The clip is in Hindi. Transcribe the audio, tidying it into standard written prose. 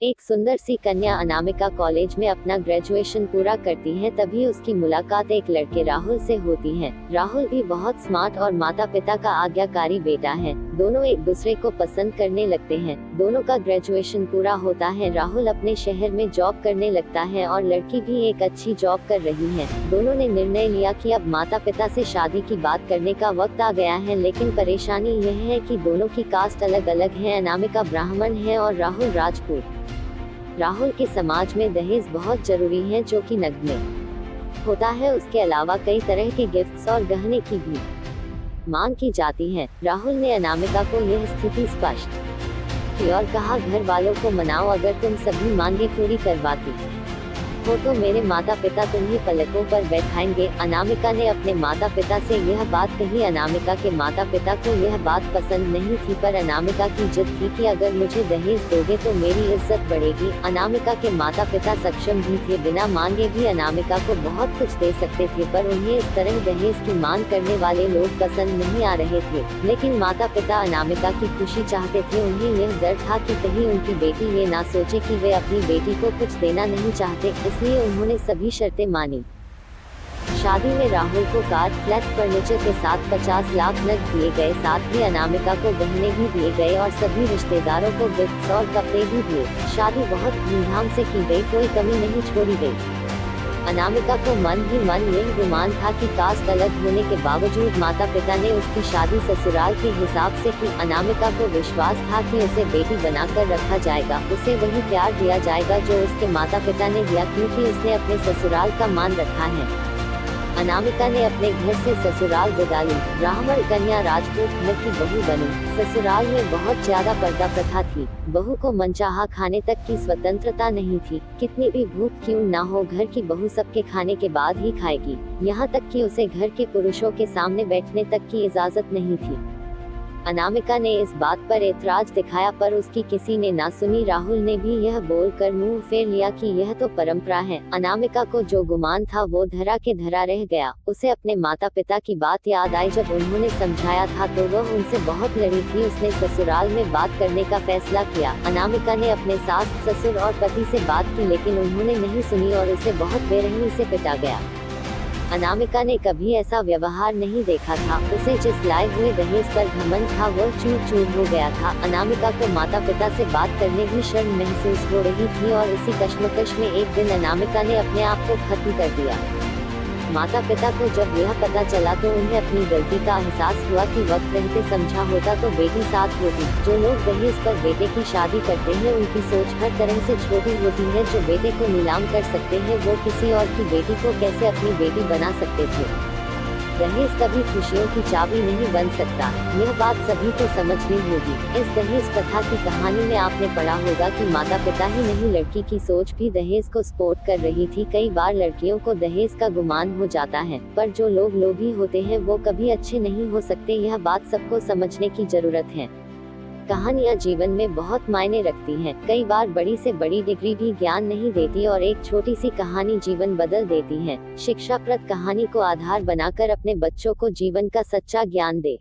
एक सुंदर सी कन्या अनामिका कॉलेज में अपना ग्रेजुएशन पूरा करती है, तभी उसकी मुलाकात एक लड़के राहुल से होती है। राहुल भी बहुत स्मार्ट और माता पिता का आज्ञाकारी बेटा है। दोनों एक दूसरे को पसंद करने लगते हैं। दोनों का ग्रेजुएशन पूरा होता है। राहुल अपने शहर में जॉब करने लगता है और लड़की भी एक अच्छी जॉब कर रही है। दोनों ने निर्णय लिया कि अब माता पिता से शादी की बात करने का वक्त आ गया है, लेकिन परेशानी यह है कि दोनों की कास्ट अलग अलग है। अनामिका ब्राह्मण है और राहुल राजपूत। राहुल के समाज में दहेज बहुत जरूरी है, जो कि नगद में होता है। उसके अलावा कई तरह के गिफ्ट्स और गहने की भी मांग की जाती है। राहुल ने अनामिका को यह स्थिति स्पष्ट की और कहा, घर वालों को मनाओ, अगर तुम सभी मांगे पूरी करवाती हो तो मेरे माता पिता तुम्हें पलकों पर बैठाएंगे। अनामिका ने अपने माता पिता से यह बात कही। अनामिका के माता पिता को यह बात पसंद नहीं थी, पर अनामिका की जिद थी कि अगर मुझे दहेज दोगे तो मेरी इज्जत बढ़ेगी। अनामिका के माता पिता सक्षम भी थे, बिना मांगे भी अनामिका को बहुत कुछ दे सकते थे, पर उन्हें इस तरह दहेज की मांग करने वाले लोग पसंद नहीं आ रहे थे। लेकिन माता पिता अनामिका की खुशी चाहते थे। उन्हें यह डर था कि कहीं उनकी बेटी ये ना सोचे कि वे अपनी बेटी को कुछ देना नहीं चाहते, इसलिए उन्होंने सभी शर्तें मानी। शादी में राहुल को कार, फ्लैट, फर्नीचर के साथ 50 लाख नकद दिए गए। साथ ही अनामिका को गहने भी दिए गए और सभी रिश्तेदारों को गिफ्ट्स और कपड़े भी दिए। शादी बहुत धूमधाम से की गई, कोई कमी नहीं छोड़ी गई। अनामिका को मन ही मन यह गुमान था कि कास्ट अलग होने के बावजूद माता पिता ने उसकी शादी ससुराल के हिसाब से की। अनामिका को विश्वास था कि उसे बेटी बनाकर रखा जाएगा, उसे वही प्यार दिया जाएगा जो उसके माता पिता ने दिया, क्योंकि उसने अपने ससुराल का मान रखा है। अनामिका ने अपने घर से ससुराल विदा ली। ब्राह्मण कन्या राजपूत घर की बहू बनी। ससुराल में बहुत ज्यादा पर्दा प्रथा थी। बहू को मनचाहा खाने तक की स्वतंत्रता नहीं थी। कितनी भी भूख क्यों ना हो, घर की बहू सबके खाने के बाद ही खाएगी। यहाँ तक कि उसे घर के पुरुषों के सामने बैठने तक की इजाजत नहीं थी। अनामिका ने इस बात पर ऐतराज दिखाया, पर उसकी किसी ने ना सुनी। राहुल ने भी यह बोलकर मुंह फेर लिया कि यह तो परंपरा है। अनामिका को जो गुमान था वो धरा के धरा रह गया। उसे अपने माता पिता की बात याद आई। जब उन्होंने समझाया था तो वह उनसे बहुत लड़ी थी। उसने ससुराल में बात करने का फैसला किया। अनामिका ने अपने सास, ससुर और पति से बात की, लेकिन उन्होंने नहीं सुनी और उसे बहुत बेरहमी से पिटा गया। अनामिका ने कभी ऐसा व्यवहार नहीं देखा था। उसे जिस लाए हुए दहेज पर घमंड था वो चूर चूर हो गया था। अनामिका को माता पिता से बात करने की शर्म महसूस हो रही थी और इसी कश्मकश में एक दिन अनामिका ने अपने आप को खत्म कर दिया। माता पिता को जब यह पता चला तो उन्हें अपनी गलती का एहसास हुआ कि वक्त रहते समझा होता तो बेटी साथ होती। जो लोग दहेज पर बेटे की शादी करते हैं उनकी सोच हर तरह से छोटी होती है। जो बेटे को नीलाम कर सकते हैं वो किसी और की बेटी को कैसे अपनी बेटी बना सकते थे। दहेज कभी खुशियों की चाबी नहीं बन सकता, यह बात सभी को समझनी होगी। इस दहेज प्रथा की कहानी में आपने पढ़ा होगा कि माता पिता ही नहीं, लड़की की सोच भी दहेज को सपोर्ट कर रही थी। कई बार लड़कियों को दहेज का गुमान हो जाता है, पर जो लोग लोभी होते हैं वो कभी अच्छे नहीं हो सकते। यह बात सबको समझने की जरूरत है। कहानियाँ जीवन में बहुत मायने रखती हैं। कई बार बड़ी से बड़ी डिग्री भी ज्ञान नहीं देती और एक छोटी सी कहानी जीवन बदल देती है। शिक्षाप्रद कहानी को आधार बनाकर अपने बच्चों को जीवन का सच्चा ज्ञान दे।